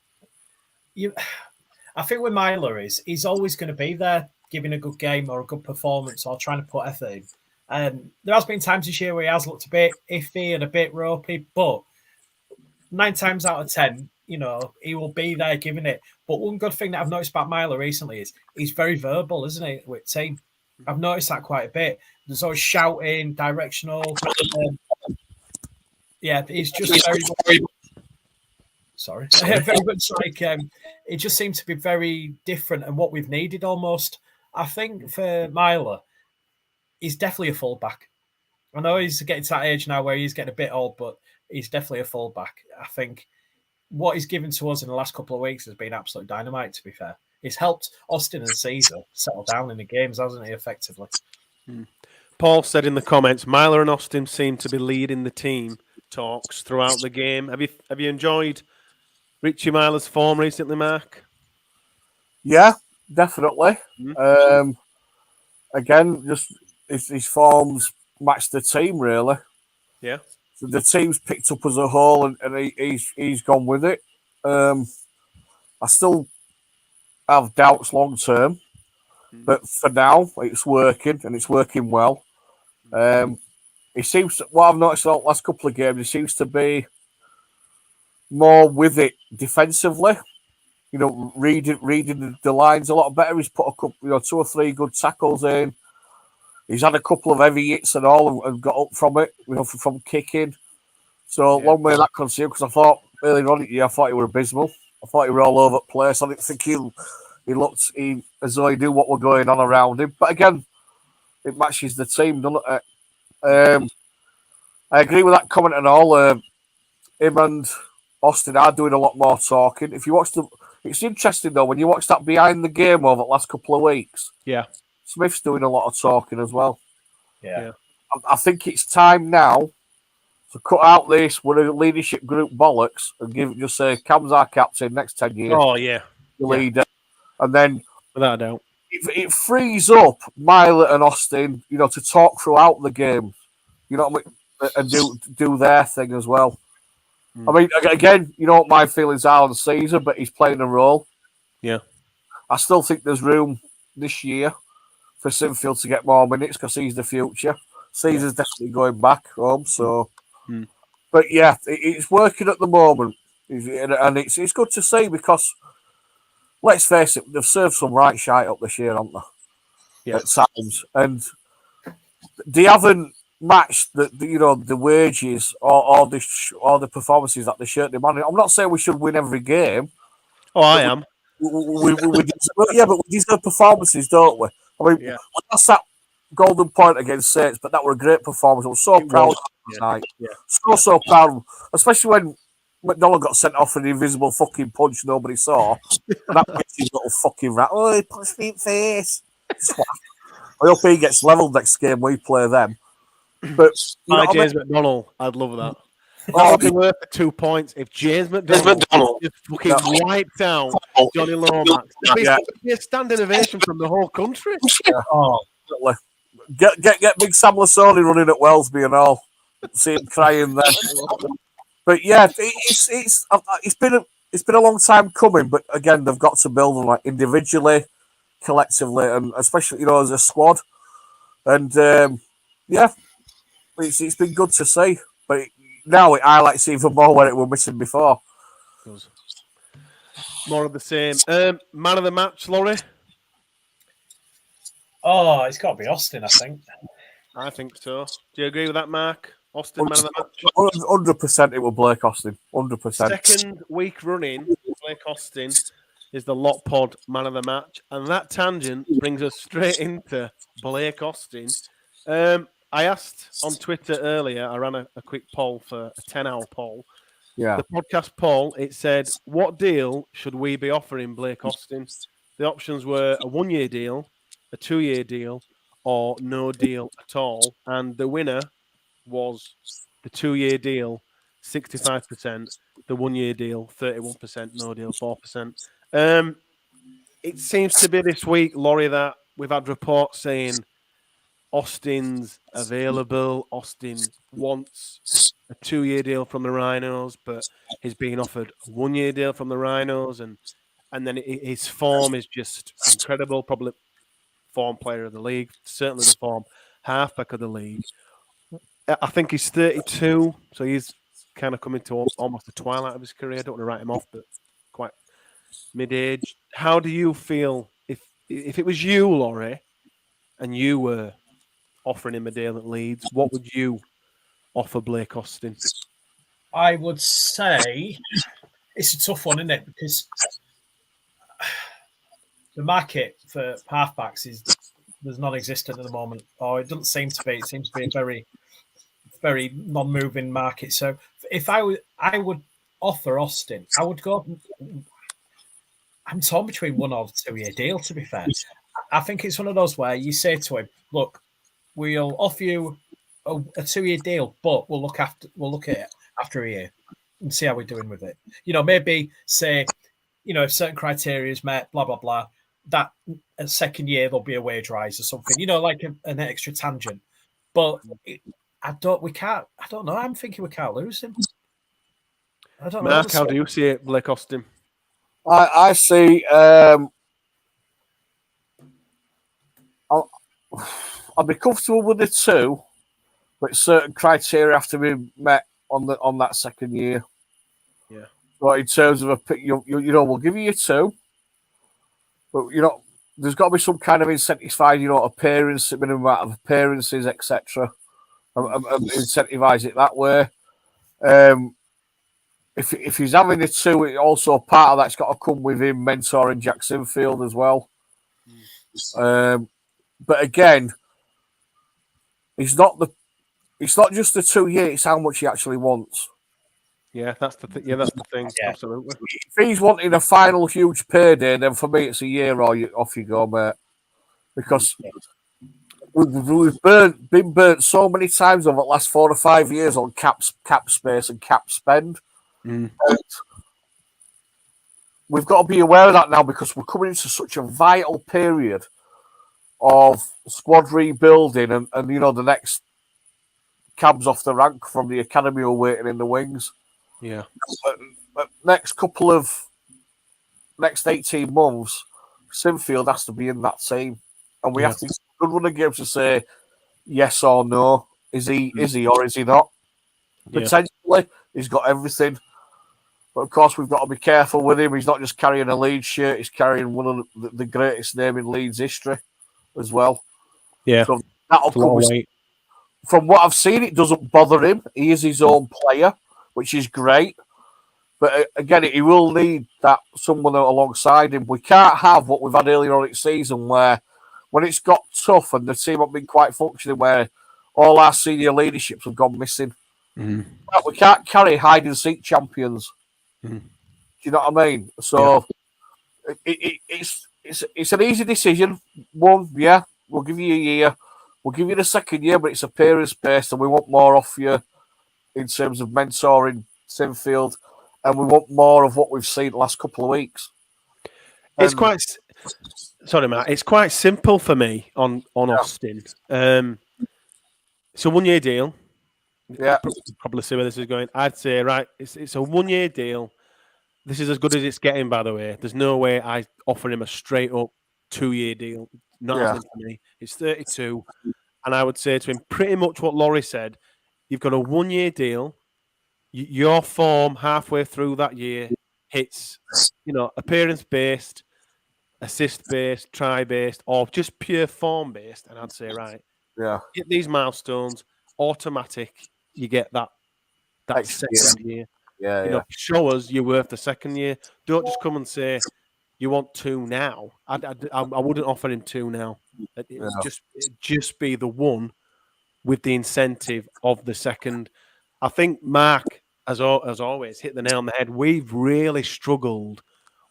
I think with Myler he's always going to be there, giving a good game or a good performance or trying to put effort in. There has been times this year where he has looked a bit iffy and a bit ropey, but 9 times out of 10, he will be there giving it. But one good thing that I've noticed about Myler recently is he's very verbal, isn't he, with team? I've noticed that quite a bit. There's always shouting, directional. He's just very sorry. Very much like it just seems to be very different and what we've needed almost. I think for Myler, he's definitely a fullback. I know he's getting to that age now where he's getting a bit old, but he's definitely a fullback. I think what he's given to us in the last couple of weeks has been absolute dynamite, to be fair. He's helped Austin and Caesar settle down in the games, hasn't he, effectively? Paul said in the comments, Myler and Austin seem to be leading the team talks throughout the game. Have you enjoyed Richie Myler's form recently, Mark? Yeah, definitely. Again, just his forms match the team, really. Yeah. So the team's picked up as a whole, and he's gone with it. I still have doubts long term, but for now it's working and it's working well. He seems what I've noticed in the last couple of games, he seems to be more with it defensively. Reading the lines a lot better. He's put a couple, 2 or 3 good tackles in. He's had a couple of heavy hits and all, and got up from it, from kicking. So long may that continue, because I thought earlier on, I thought he were abysmal. I thought he were all over the place. I didn't think he looked as though he knew what was going on around him. But again, it matches the team, doesn't it? I agree with that comment and all. him and Austin are doing a lot more talking. If you watch it's interesting though when you watch that behind the game over the last couple of weeks. Yeah. Smith's doing a lot of talking as well. Yeah. I think it's time now to cut out this with a leadership group bollocks and just say Cam's our captain next 10 years. Oh yeah, The leader, and then without a doubt, it frees up Myler and Austin, to talk throughout the game, and do their thing as well. I mean, again, you know what my feelings are on Caesar, but he's playing a role. Yeah. I still think there's room this year for Sinfield to get more minutes because he's the future. Caesar's definitely going back home, so. But yeah, it's working at the moment, and it's good to see because, let's face it, they've served some right shite up this year, haven't they? Yeah. At times, and they haven't matched the wages or the performances that they should demand. I'm not saying we should win every game. Oh, I am. We but we deserve performances, don't we? I mean, that's that golden point against Saints, but that were a great performance. I was so proud of tonight. Yeah. So proud, especially when McDonnell got sent off for the invisible fucking punch nobody saw. And that his little fucking rat. Oh, he punched me in the face. I hope he gets levelled next game we play them. But James McDonnell, I'd love that. That would be worth 2 points if James McDonnell just fucking wiped out Johnny Lomax. It'd be a standing ovation from the whole country. Yeah. Oh, get big Sam Lisone running at Wellesby and all. See him crying then. But yeah, it's been a long time coming. But again, they've got to build them like individually, collectively, and especially as a squad. And it's been good to see. But now it highlights even more what it was missing before. More of the same. Man of the match, Laurie? Oh, it's got to be Austin, I think. I think so. Do you agree with that, Mark? Austin, man of the match? 100% it will Blake Austin. 100%. Second week running, Blake Austin is the Lot Pod man of the match. And that tangent brings us straight into Blake Austin. I asked on Twitter earlier, I ran a quick poll for a 10-hour poll. Yeah. The podcast poll, it said, what deal should we be offering Blake Austin? The options were a 1-year deal, a 2-year deal, or no deal at all. And the winner was the 2-year deal, 65%, the 1-year deal, 31%, no deal, 4%. It seems to be this week, Laurie, that we've had reports saying Austin's available. Austin wants a 2-year deal from the Rhinos, but he's being offered a 1-year deal from the Rhinos, and then his form is just incredible. Probably form player of the league, certainly the form halfback of the league. I think he's 32, so he's kind of coming to almost the twilight of his career. I don't want to write him off, but quite mid-age. How do you feel if it was you, Laurie, and you were offering him a deal at Leeds, what would you offer Blake Austin? I would say it's a tough one, isn't it? Because the market for halfbacks is non-existent at the moment, or it doesn't seem to be. It seems to be a very, very non-moving market. So if I would offer Austin, I would go. I'm torn between 1 or 2-year deal. To be fair, I think it's one of those where you say to him, "Look, we'll offer you a 2-year deal, but we'll look at it after a year and see how we're doing with it. Maybe say, if certain criteria is met, blah blah blah. That a second year there'll be a wage rise or something. Like an extra tangent. But I don't know. I'm thinking we can't lose him. I don't know. Mark, how do you see it, Blake Austin? I see. I'll be comfortable with the 2, but certain criteria have to be met on that second year. Yeah. But in terms of we'll give you your 2, but there's got to be some kind of incentivized, appearance, minimum amount of appearances, etc. And incentivize it that way. If he's having the 2, it also part of that's got to come with him mentoring Jack Sinfield as well. But again, it's not just the 2 years; it's how much he actually wants. Yeah, that's the thing. Yeah, that's the thing. Yeah. Absolutely. If he's wanting a final huge payday, then for me it's a year or off you go, mate. Because we've been burnt so many times over the last 4 or 5 years on cap space and cap spend. Mm. And we've got to be aware of that now because we're coming into such a vital period of squad rebuilding and the next cabs off the rank from the academy are waiting in the wings. Yeah. But next 18 months, Sinfield has to be in that team. And we have to get a good run of games to say yes or no. Is he or is he not? Yeah. Potentially, he's got everything. But of course, we've got to be careful with him. He's not just carrying a Leeds shirt, he's carrying one of the greatest name in Leeds history as well. Yeah. So that'll It's a lot come of with, weight. from what I've seen, it doesn't bother him. He is his own player, which is great. But again, he will need that someone alongside him. We can't have what we've had earlier on in the season where when it's got tough and the team have been quite functioning where all our senior leaderships have gone missing. Mm. We can't carry hide and seek champions. Mm. Do you know what I mean? So it's an easy decision. One, yeah, we'll give you a year. We'll give you the second year, but it's appearance based and we want more off you in terms of mentoring Sinfield. And we want more of what we've seen the last couple of weeks. It's quite... Sorry, Matt. It's quite simple for me on Austin. It's a 1 year deal. Yeah. Probably see where this is going. I'd say, right, it's a 1 year deal. This is as good as it's getting, by the way. There's no way I offer him a straight up 2 year deal. Not happening for me. It's 32. And I would say to him pretty much what Laurie said. You've got a 1 year deal. Your form halfway through that year hits, appearance based, assist based, try based, or just pure form based. And I'd say, right, hit these milestones, automatic. You get that second year. Show us you're worth the second year. Don't just come and say you want 2 now. I wouldn't offer him 2 now. It'd just be the one with the incentive of the second. I think Mark, as always, hit the nail on the head. We've really struggled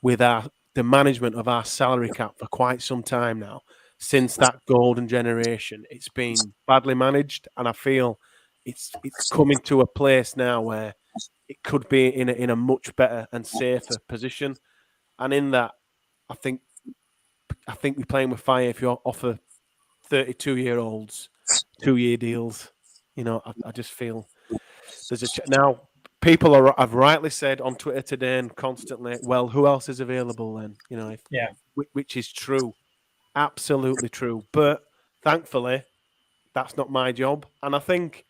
with the management of our salary cap for quite some time now. Since that golden generation, it's been badly managed, and I feel it's coming to a place now where it could be in a much better and safer position. And in that, I think we're playing with fire if you offer 32-year-olds 2 year deals. I just feel there's now people have rightly said on Twitter today and constantly, well, who else is available then? Which is true, absolutely true. But thankfully, that's not my job. And I think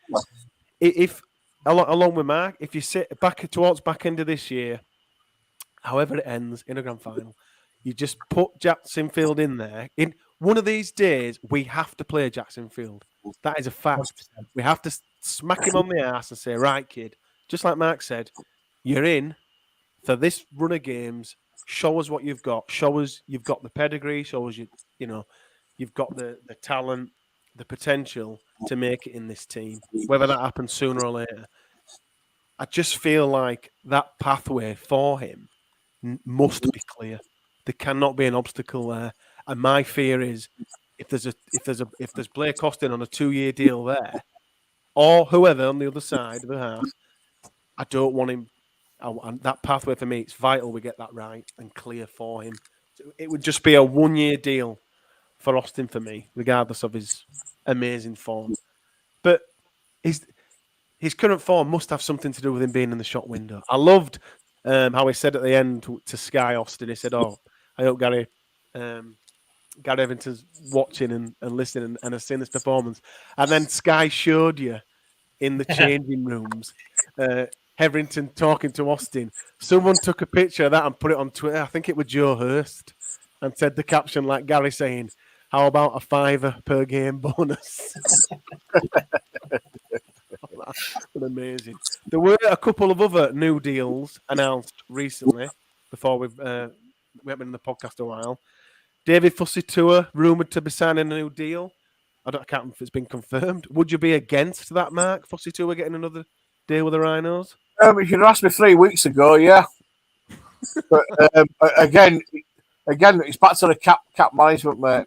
if along with Mark, if you sit back end of this year, however it ends in a grand final, you just put Jack Sinfield in there. In one of these days, we have to play Jack Sinfield. That is a fact. 100%. We have to smack him on the ass and say, right, kid, just like Mark said, you're in for this run of games. Show us what you've got. Show us you've got the pedigree. Show us you've got the talent, the potential to make it in this team. Whether that happens sooner or later, I just feel like that pathway for him must be clear. There cannot be an obstacle there. And my fear is if there's Blake Austin on a 2 year deal there, or whoever on the other side of the house, I don't want him. And that pathway for me, it's vital we get that right and clear for him. So it would just be a 1 year deal for Austin for me, regardless of his amazing form. But his current form must have something to do with him being in the shot window. I loved how he said at the end to Sky Austin, he said, "Oh, I hope Gary Evington's watching and listening and has seen this performance." And then Sky showed you in the changing rooms, Hetherington talking to Austin. Someone took a picture of that and put it on Twitter. I think it was Joe Hurst, and said the caption like Gary saying, "How about a £5 per game bonus?" That's amazing. There were a couple of other new deals announced recently before we haven't been in the podcast a while. David Fussy Tour rumoured to be signing a new deal. I can't remember if it's been confirmed. Would you be against that, Mark? Fussy Tour getting another deal with the Rhinos? If you'd asked me 3 weeks ago, yeah. But again, it's back to the cap management, mate.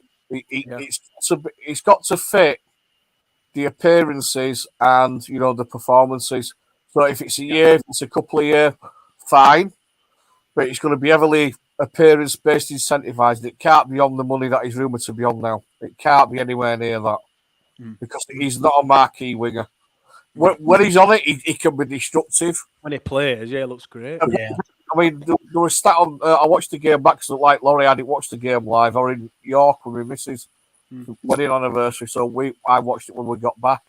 It's got to fit the appearances and the performances. So if it's a year, if it's a couple of years, fine. But it's going to be heavily appearance-based incentivised. It can't be on the money that he's rumoured to be on now. It can't be anywhere near that because he's not a marquee winger. When he's on it, he can be destructive. When he plays, it looks great. Yeah. I mean, there was stat on. I watched the game back because, like Laurie, I didn't watch the game live. I was in York with my missus' wedding anniversary, so I watched it when we got back.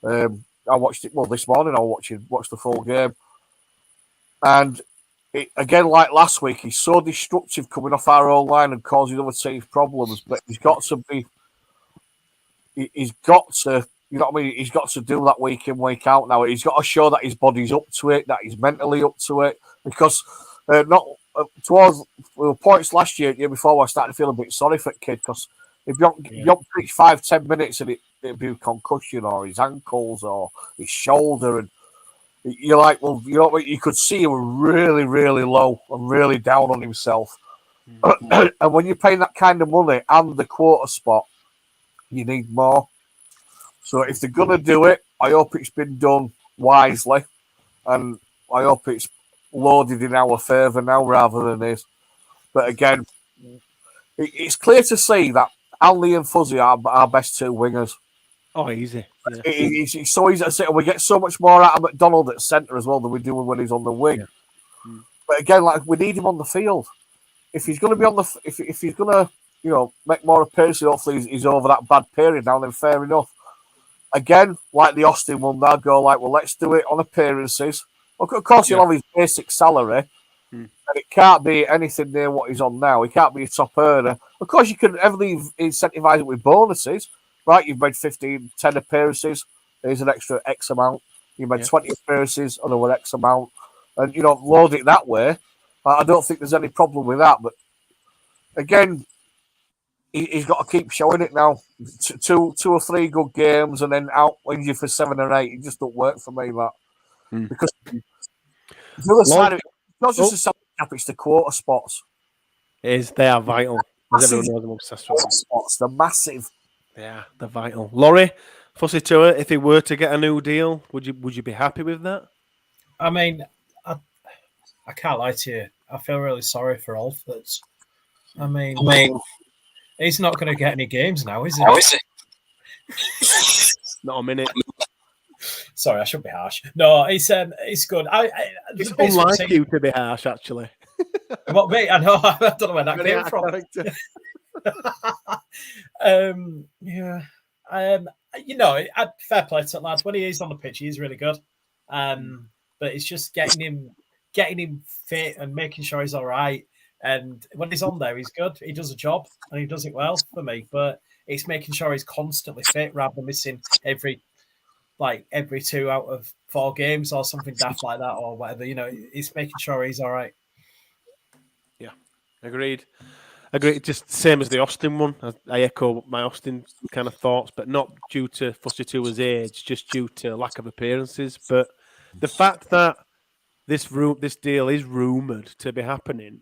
I watched it this morning. I watched the full game, and again, like last week, he's so destructive coming off our own line and causing other teams problems. But he's got to be. He's got to. You know what I mean? He's got to do that week in, week out now. He's got to show that his body's up to it, that he's mentally up to it. Because towards points last year before, I started to feel a bit sorry for the kid because if you don't pitch 5-10 minutes and it'd be a concussion or his ankles or his shoulder, and you're like, well, you know what? You could see he was really, really low and really down on himself. And when you're paying that kind of money and the quarter spot, you need more. So if they're going to do it, I hope it's been done wisely. And I hope it's loaded in our favour now rather than his. But again, it's clear to see that Ali and Fuzzy are our best two wingers. Oh, easy. Yeah. It's so easy to say. We get so much more out of McDonnell at centre as well than we do when he's on the wing. Yeah. But again, we need him on the field. If he's going to be on the... If he's going to, make more appearances, hopefully he's over that bad period now, then fair enough. Again, like the Austin one, they'll go well, let's do it on appearances. Of course, he'll have his basic salary, and it can't be anything near what he's on now. He can't be a top earner. Of course, you can heavily incentivise it with bonuses, right? You've made 10 appearances. Here's an extra X amount. You made 20 appearances, another X amount. And, load it that way. I don't think there's any problem with that. But, again, he's got to keep showing it now. 2 or 3 good games and then out when you for 7 or 8. It just don't work for me, that. Because the other side of it, it's not just the salary cap, it's the quarter spots. It is. They are vital. As everyone knows, I'm obsessed with them. Spots, they're massive. Yeah, they're vital. Laurie, Fussy Tour, if he were to get a new deal, would you be happy with that? I mean, I can't lie to you. I feel really sorry for Alfords. I mean, he's not going to get any games now, is he? Not a minute. Sorry, I shouldn't be harsh. No, it's good. It's unlike you to be harsh, actually. What, mate? I know. I don't know where that came from. Fair play to that lad. When he is on the pitch, he is really good. But it's just getting him fit and making sure he's all right. And when he's on there, he's good. He does a job and he does it well for me. But it's making sure he's constantly fit rather than missing every 2 out of 4 games or something daft like that or whatever. It's making sure he's all right. Yeah, agreed. Just same as the Austin one. I echo my Austin kind of thoughts, but not due to Fussy Tour's age, just due to lack of appearances. But the fact that this deal is rumoured to be happening,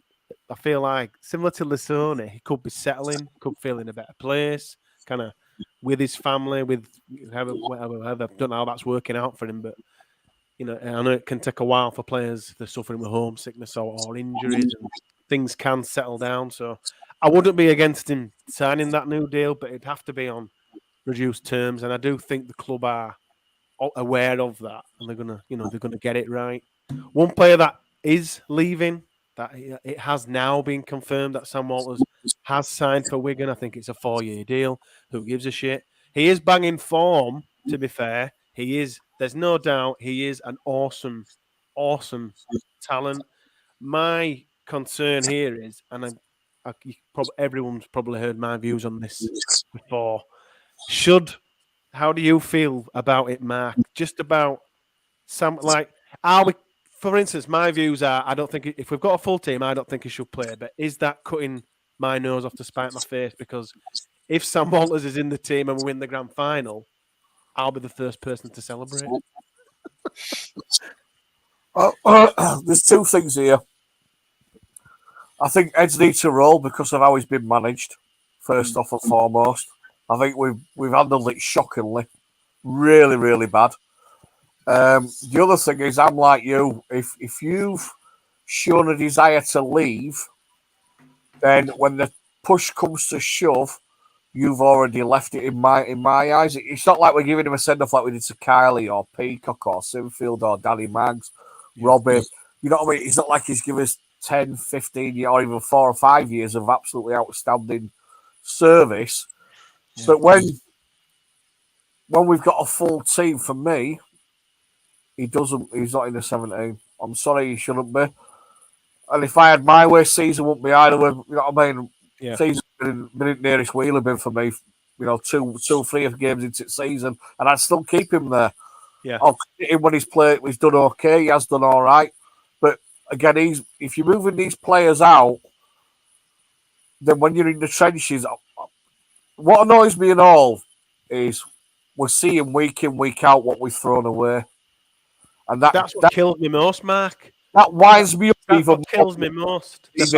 I feel like similar to Lisone, he could be settling, could feel in a better place, kind of with his family, with whatever. I don't know how that's working out for him, but I know it can take a while for players that are suffering with homesickness or injuries, and things can settle down. So I wouldn't be against him signing that new deal, but it'd have to be on reduced terms. And I do think the club are aware of that, and they're gonna get it right. One player that is leaving, that it has now been confirmed that Sam Walters has signed for Wigan. I think it's a 4-year deal. Who gives a shit? He is banging form, to be fair. He is. There's no doubt he is an awesome talent. My concern here is, and everyone's probably heard my views on this before. How do you feel about it, Mark? Just about some, are we? For instance, my views are: I don't think if we've got a full team, I don't think he should play. But is that cutting my nose off to spite my face? Because if Sam Walters is in the team and we win the grand final, I'll be the first person to celebrate. There's two things here. I think heads need to roll because of how he's been managed. First off and foremost, I think we've handled it shockingly, really, really bad. The other thing is, I'm like you. If you've shown a desire to leave, then when the push comes to shove, you've already left it in my eyes. It's not like we're giving him a send off like we did to Kylie or Peacock or Sinfield or Danny Maggs, Robbie. You know what I mean? It's not like he's given us 10, 15 years or even 4 or 5 years of absolutely outstanding service. Yeah. But when we've got a full team, for me, he's not in the 17. I'm sorry, he shouldn't be. And if I had my way, season wouldn't be either way. You know what I mean? Yeah. Season's been nearest wheeler been for me, 3 games into the season, and I'd still keep him there. Yeah. I'll keep him when he's played, he's done okay, he has done all right. But again, if you're moving these players out, then when you're in the trenches, what annoys me and all is we're seeing week in, week out what we've thrown away. And that's what kills me most, Mark. That winds me up even more. Kills me most. He's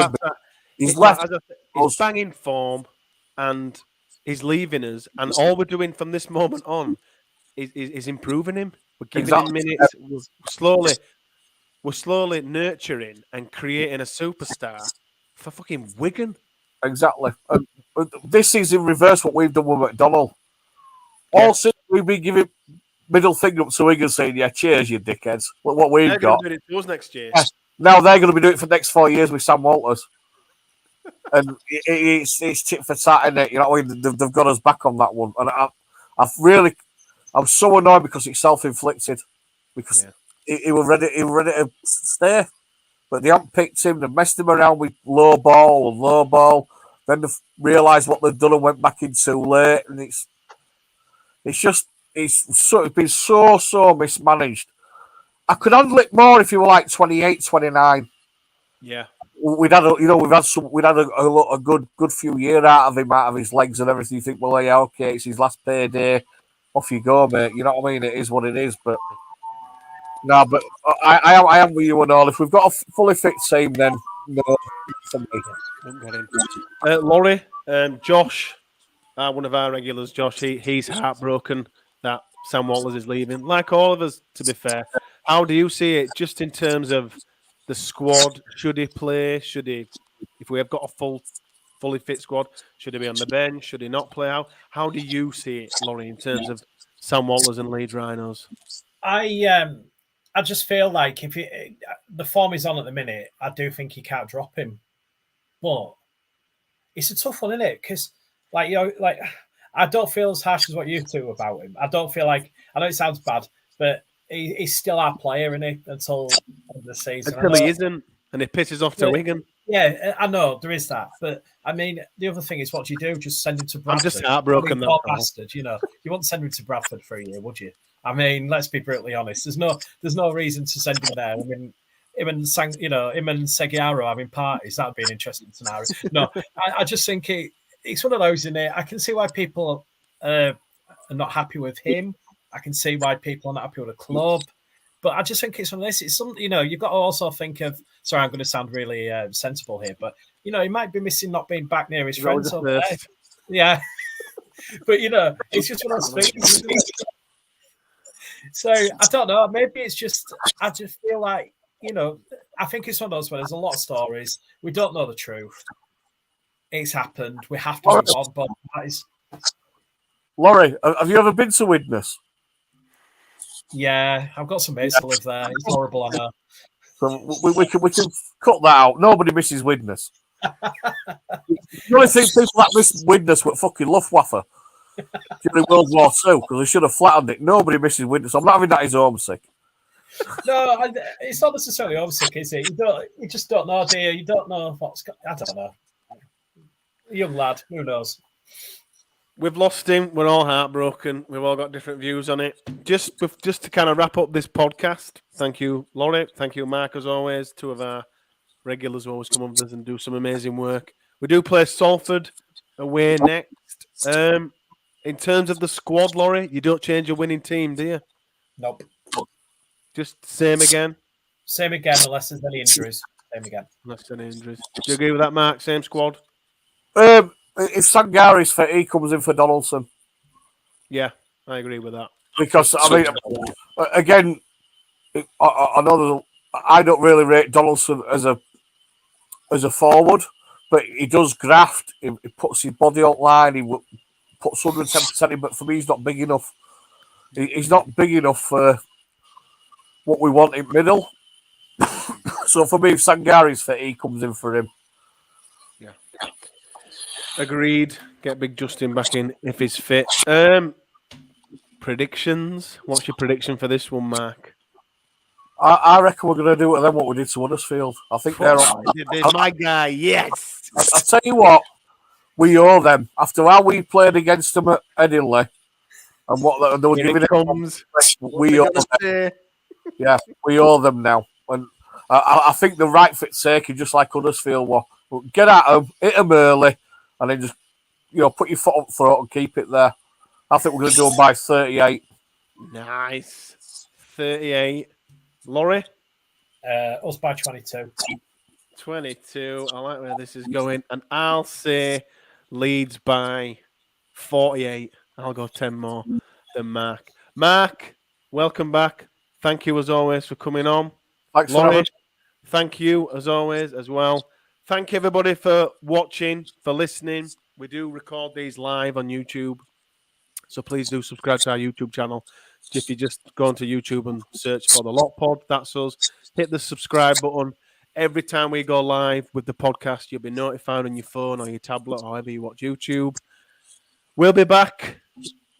banging form and he's leaving us. And all we're doing from this moment on is improving him. We're giving him minutes. We're slowly nurturing and creating a superstar for fucking Wigan. Exactly. This is in reverse what we've done with McDonnell. All since we've been giving middle finger up to Wigan saying, yeah, cheers, you dickheads. Look what we've got. They're going to do it to us next year. Yes. Now they're going to be doing it for the next 4 years with Sam Walters. And it's tit for tat, isn't it? You know what I mean? They've got us back on that one. And I'm so annoyed because it's self-inflicted. Because he was ready to stay. But they haven't picked him. They messed him around with low ball. Then they've realised what they've done and went back in too late. And it's been so mismanaged. I could handle it more if you were like 28, 29. Yeah. We'd had a good few years out of his legs and everything. You think, well, yeah, okay, it's his last payday. Off you go, mate. You know what I mean? It is what it is. But no, but I am with you and all. If we've got a fully fit team, then no. Laurie, Josh, one of our regulars, Josh, he's heartbroken that Sam Walters is leaving. Like all of us, to be fair. How do you see it, just in terms of the squad? Should he play? If we have got a fully fit squad, should he be on the bench? Should he not play out? How do you see it, Laurie, in terms of Sam Walters and Leeds Rhinos? I just feel like if the form is on at the minute, I do think you can't drop him. But it's a tough one, isn't it? Because I don't feel as harsh as what you do about him. I don't feel like, I know it sounds bad, but he's still our player, isn't he? Until the season. Until he isn't, and he pisses off to Wigan. Yeah, I know there is that, but I mean, the other thing is, what do you do? Just send him to Bradford? I'm just heartbroken. Poor bastard, you wouldn't send him to Bradford for a year, would you? I mean, let's be brutally honest. There's no reason to send him there. I mean, him and Seguiaro having parties, that'd be an interesting scenario. No, I just think it's one of those in there. I can see why people are not happy with him. I can see why people are not happy with the club. But I just think it's one of this. It's something, you've got to also think of, sorry, I'm going to sound really sensible here, but, he might be missing not being back near his friends over there. Yeah. But, it's just one of those things. So, I don't know. Maybe it's just, I just feel like, I think it's one of those where there's a lot of stories. We don't know the truth. It's happened. We have to move on both parties. Laurie, have you ever been to Widnes? Yeah, I've got some mates that live there. It's horrible, I know. So we can cut that out. Nobody misses Widnes. The only thing people that miss Widnes were fucking Luftwaffe during World War II because they should have flattened it. Nobody misses Widnes. I'm not having that. He's homesick. No, it's not necessarily homesick, is it? You just don't know, do you? You don't know what's. I don't know. Young lad, who knows? We've lost him. We're all heartbroken. We've all got different views on it. Just to kind of wrap up this podcast, thank you, Laurie. Thank you, Mark, as always. Two of our regulars who always come on with us and do some amazing work. We do play Salford away next. In terms of the squad, Laurie, you don't change your winning team, do you? Nope. Just same again? Same again, unless there's any injuries. Same again. Unless any injuries. Do you agree with that, Mark? Same squad? If Sangari's fit, he comes in for Donaldson. Yeah, I agree with that. Because, I mean, again, I know I don't really rate Donaldson as a forward, but he does graft. He puts his body on line. He puts 110% in, but for me, he's not big enough. He's not big enough for what we want in middle. So for me, if Sangari's fit, he comes in for him. Yeah. Agreed. Get Big Justin back in if he's fit. Predictions. What's your prediction for this one, Mark? I reckon we're going to do it then what we did to Huddersfield. I think they're my guy. Yes. I'll tell you what, we owe them after how we played against them at Edinley and what they were Here giving it comes. we owe them. Yeah, we owe them now. And I think the right fit taking, just like Huddersfield were, get at them, hit them early, and then just put your foot up throat and keep it there. I think we're going to do them by 38. Nice. 38. Laurie? Us by 22. 22. I like where this is going. And I'll say Leeds by 48. I'll go 10 more than Mark. Mark, welcome back. Thank you as always for coming on. Thanks, Laurie, thank you as always as well. Thank you everybody for watching, for listening. We do record these live on YouTube. So please do subscribe to our YouTube channel. If you just go onto YouTube and search for the Lot Pod, that's us. Hit the subscribe button. Every time we go live with the podcast, you'll be notified on your phone or your tablet or however you watch YouTube. We'll be back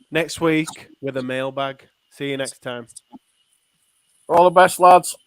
next week with a mailbag. See you next time. All the best, lads.